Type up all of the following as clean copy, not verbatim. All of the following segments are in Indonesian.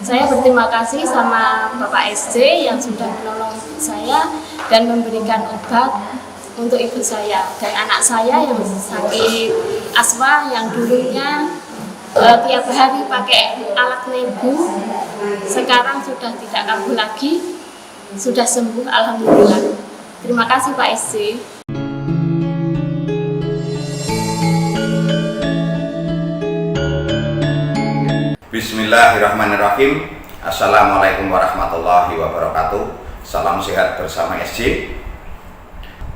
Saya berterima kasih sama Bapak SC yang sudah menolong ibu saya dan memberikan obat untuk ibu saya dan anak saya yang sakit asma yang dulunya tiap hari pakai alat nebu, sekarang sudah tidak kambuh lagi, sudah sembuh alhamdulillah. Terima kasih Pak SC. Bismillahirrahmanirrahim. Assalamualaikum warahmatullahi wabarakatuh. Salam sehat bersama SC.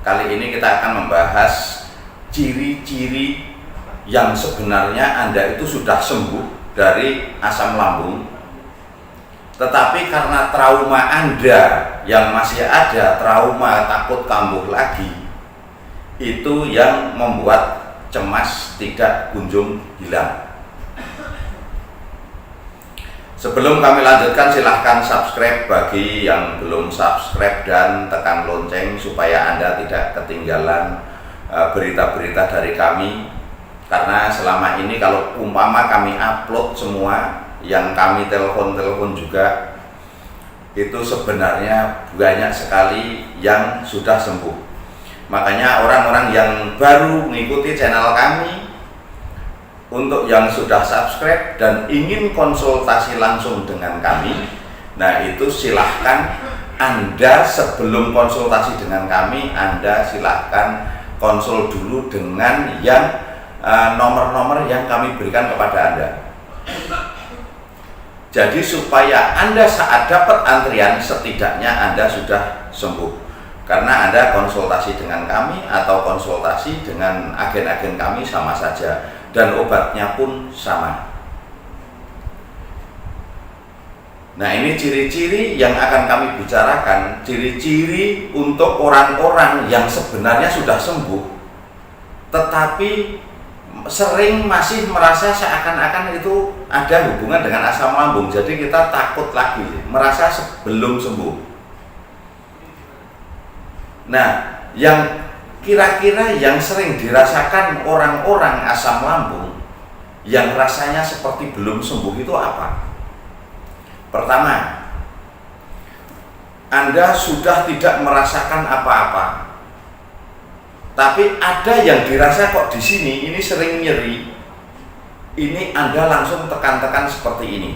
Kali ini kita akan membahas ciri-ciri yang sebenarnya Anda itu sudah sembuh dari asam lambung, tetapi karena trauma Anda yang masih ada, trauma takut kambuh lagi, itu yang membuat cemas tidak kunjung hilang. Sebelum kami lanjutkan, silahkan subscribe bagi yang belum subscribe dan tekan lonceng supaya Anda tidak ketinggalan berita-berita dari kami. Karena selama ini kalau umpama kami upload semua, yang kami telepon juga, itu sebenarnya banyak sekali yang sudah sembuh. Makanya orang-orang yang baru mengikuti channel kami, untuk yang sudah subscribe dan ingin konsultasi langsung dengan kami, nah itu silahkan Anda sebelum konsultasi dengan kami, Anda silahkan konsul dulu dengan yang nomor-nomor yang kami berikan kepada Anda. Jadi supaya Anda saat dapat antrian, setidaknya Anda sudah sembuh. Karena Anda konsultasi dengan kami atau konsultasi dengan agen-agen kami sama saja, dan obatnya pun sama. Nah, ini ciri-ciri yang akan kami bicarakan, ciri-ciri untuk orang-orang yang sebenarnya sudah sembuh tetapi sering masih merasa seakan-akan itu ada hubungan dengan asam lambung. Jadi kita takut lagi, merasa belum sembuh. Nah, yang kira-kira yang sering dirasakan orang-orang asam lambung yang rasanya seperti belum sembuh itu apa? Pertama, Anda sudah tidak merasakan apa-apa, tapi ada yang dirasa kok di sini ini sering nyeri. Ini Anda langsung tekan-tekan seperti ini,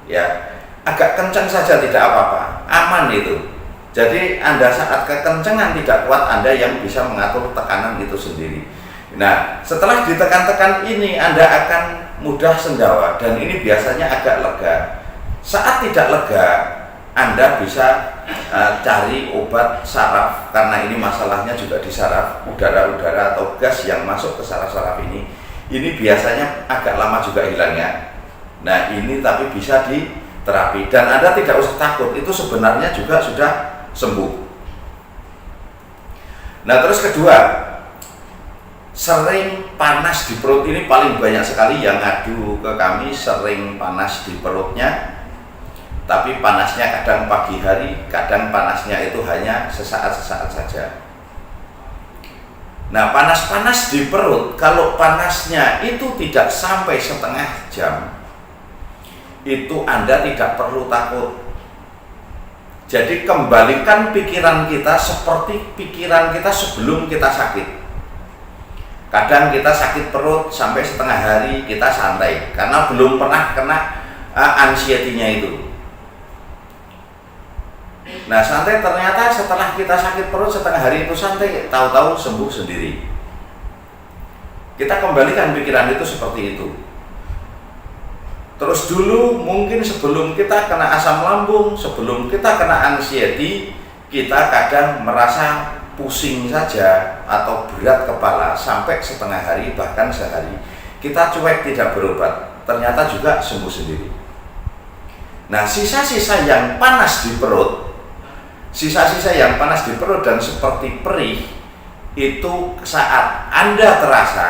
ya, agak kencang saja tidak apa-apa, aman itu. Jadi Anda saat kekencengan tidak kuat, Anda yang bisa mengatur tekanan itu sendiri. Nah, setelah ditekan-tekan ini Anda akan mudah sendawa dan ini biasanya agak lega. Saat tidak lega, Anda bisa cari obat saraf, karena ini masalahnya juga di saraf, udara-udara atau gas yang masuk ke saraf-saraf ini biasanya agak lama juga hilangnya. Nah, ini tapi bisa diterapi dan Anda tidak usah takut, itu sebenarnya juga sudah sembuh. Nah, terus kedua, sering panas di perut. Ini paling banyak sekali yang ngadu ke kami, sering panas di perutnya, tapi panasnya kadang pagi hari, kadang panasnya itu hanya sesaat-sesaat saja. Nah, panas-panas di perut, kalau panasnya itu tidak sampai setengah jam, itu Anda tidak perlu takut. Jadi kembalikan pikiran kita seperti pikiran kita sebelum kita sakit. Kadang kita sakit perut sampai setengah hari kita santai karena belum pernah kena anxiety-nya itu. Nah, santai ternyata setelah kita sakit perut setengah hari itu santai, tahu-tahu sembuh sendiri. Kita kembalikan pikiran itu seperti itu. Terus dulu mungkin sebelum kita kena asam lambung, sebelum kita kena anxiety, kita kadang merasa pusing saja atau berat kepala sampai setengah hari bahkan sehari. Kita cuek tidak berobat, ternyata juga sembuh sendiri. Nah, sisa-sisa yang panas di perut, dan seperti perih, itu saat Anda terasa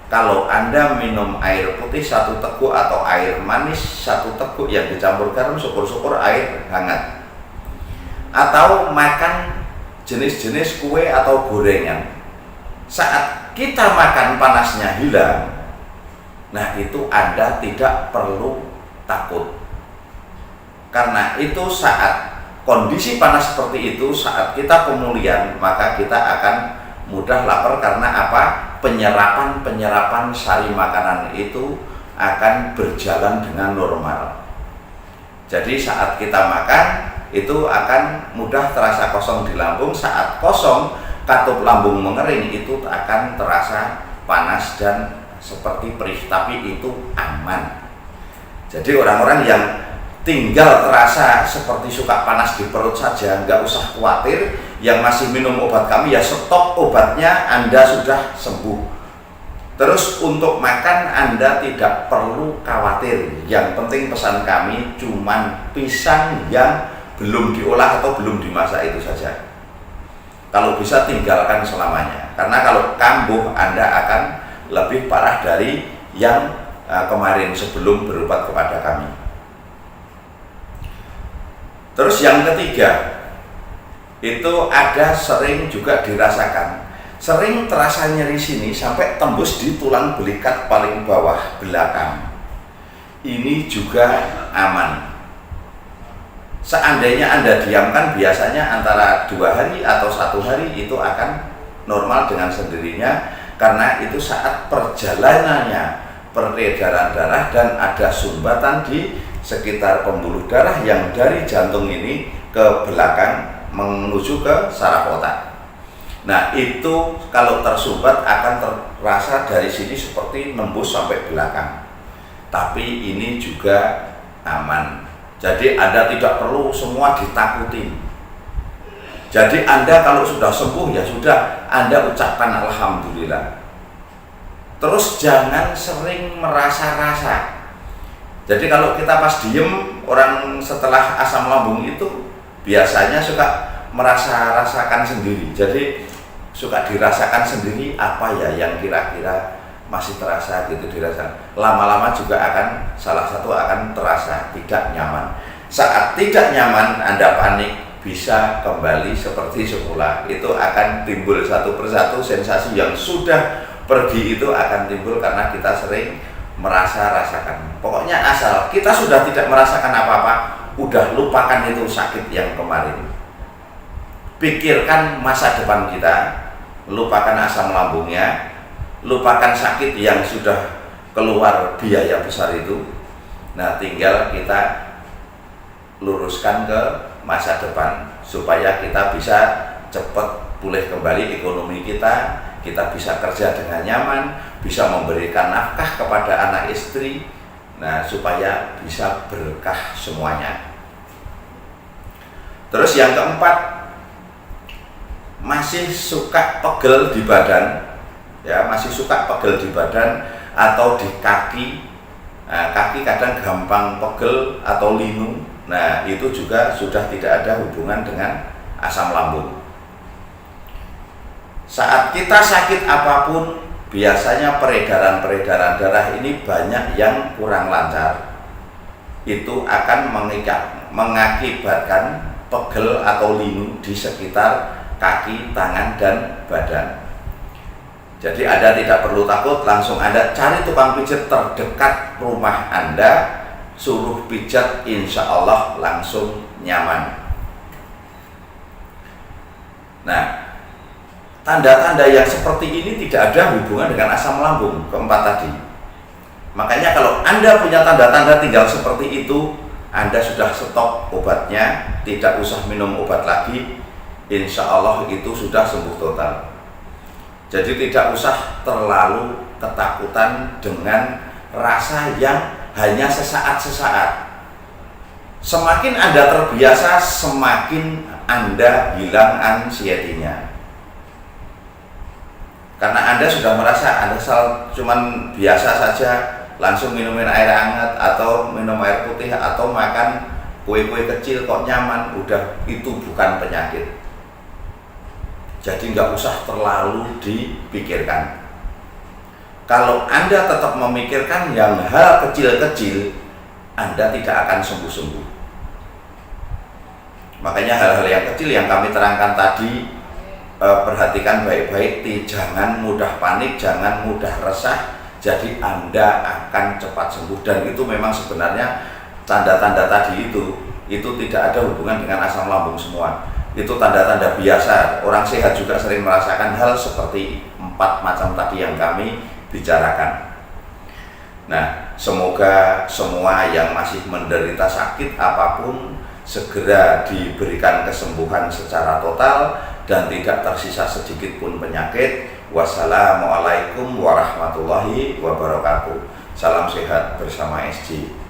kalau Anda minum air putih 1 teguk atau air manis 1 teguk yang dicampur garam, syukur-syukur air hangat, atau makan jenis-jenis kue atau gorengan, saat kita makan panasnya hilang, nah itu Anda tidak perlu takut. Karena itu saat kondisi panas seperti itu, saat kita pemulihan, maka kita akan mudah lapar. Karena apa? Penyerapan sari makanan itu akan berjalan dengan normal. Jadi saat kita makan itu akan mudah terasa kosong di lambung. Saat kosong, katup lambung mengering, itu akan terasa panas dan seperti perih, tapi itu aman. Jadi orang-orang yang tinggal terasa seperti suka panas di perut saja, nggak usah khawatir. Yang masih minum obat kami, ya stop obatnya, Anda sudah sembuh. Terus untuk makan Anda tidak perlu khawatir. Yang penting pesan kami cuman pisang yang belum diolah atau belum dimasak itu saja. Kalau bisa tinggalkan selamanya. Karena kalau kambuh Anda akan lebih parah dari yang kemarin sebelum berobat kepada kami. Terus yang ketiga, itu ada sering juga dirasakan, sering terasa nyeri sini sampai tembus di tulang belikat paling bawah belakang. Ini juga aman. Seandainya Anda diamkan, biasanya antara 2 hari atau 1 hari itu akan normal dengan sendirinya. Karena itu saat perjalanannya peredaran darah dan ada sumbatan di sekitar pembuluh darah yang dari jantung ini ke belakang menuju ke saraf otak. Nah, itu kalau tersumbat akan terasa dari sini seperti nembus sampai belakang. Tapi ini juga aman. Jadi Anda tidak perlu semua ditakutin. Jadi Anda kalau sudah sembuh, ya sudah, Anda ucapkan alhamdulillah. Terus jangan sering merasa-rasa. Jadi kalau kita pas diem, orang setelah asam lambung itu biasanya suka rasakan sendiri. Jadi suka dirasakan sendiri apa ya yang kira-kira masih terasa gitu dirasa. Lama-lama juga akan salah satu akan terasa tidak nyaman. Saat tidak nyaman Anda panik, bisa kembali seperti semula. Itu akan timbul satu persatu sensasi yang sudah pergi itu akan timbul karena kita sering rasakan. Pokoknya asal kita sudah tidak merasakan apa-apa, udah lupakan itu sakit yang kemarin. Pikirkan masa depan kita, lupakan asam lambungnya, lupakan sakit yang sudah keluar biaya besar itu. Nah, tinggal kita luruskan ke masa depan supaya kita bisa cepat pulih kembali ekonomi kita bisa kerja dengan nyaman, bisa memberikan nafkah kepada anak istri. Nah, supaya bisa berkah semuanya. Terus yang keempat, masih suka pegel di badan, ya, masih suka pegel di badan atau di kaki. Nah, kaki kadang gampang pegel atau linu. Nah, itu juga sudah tidak ada hubungan dengan asam lambung. Saat kita sakit apapun, biasanya peredaran darah ini banyak yang kurang lancar. Itu akan mengakibatkan pegel atau linu di sekitar kaki, tangan, dan badan. Jadi Anda tidak perlu takut, langsung Anda cari tukang pijat terdekat rumah Anda, suruh pijat, insya Allah langsung nyaman. Nah, tanda-tanda yang seperti ini tidak ada hubungan dengan asam lambung keempat tadi. Makanya kalau Anda punya tanda-tanda tinggal seperti itu, Anda sudah stop obatnya, tidak usah minum obat lagi, insya Allah itu sudah sembuh total. Jadi tidak usah terlalu ketakutan dengan rasa yang hanya sesaat-sesaat. Semakin Anda terbiasa, semakin Anda hilang anxiety-nya. Karena Anda sudah merasa Anda cuman biasa saja, langsung minumin air hangat atau minum air putih atau makan kue-kue kecil kok nyaman, udah itu bukan penyakit. Jadi nggak usah terlalu dipikirkan. Kalau Anda tetap memikirkan yang hal kecil-kecil, Anda tidak akan sembuh-sembuh. Makanya hal-hal yang kecil yang kami terangkan tadi, perhatikan baik-baik, jangan mudah panik, jangan mudah resah, jadi Anda akan cepat sembuh. Dan itu memang sebenarnya tanda-tanda tadi itu itu tidak ada hubungan dengan asam lambung semua. Itu tanda-tanda biasa. Orang sehat juga sering merasakan hal seperti 4 macam tadi yang kami bicarakan. Nah, semoga semua yang masih menderita sakit apapun segera diberikan kesembuhan secara total dan tidak tersisa sedikit pun penyakit. Wassalamualaikum warahmatullahi wabarakatuh. Salam sehat bersama SJ.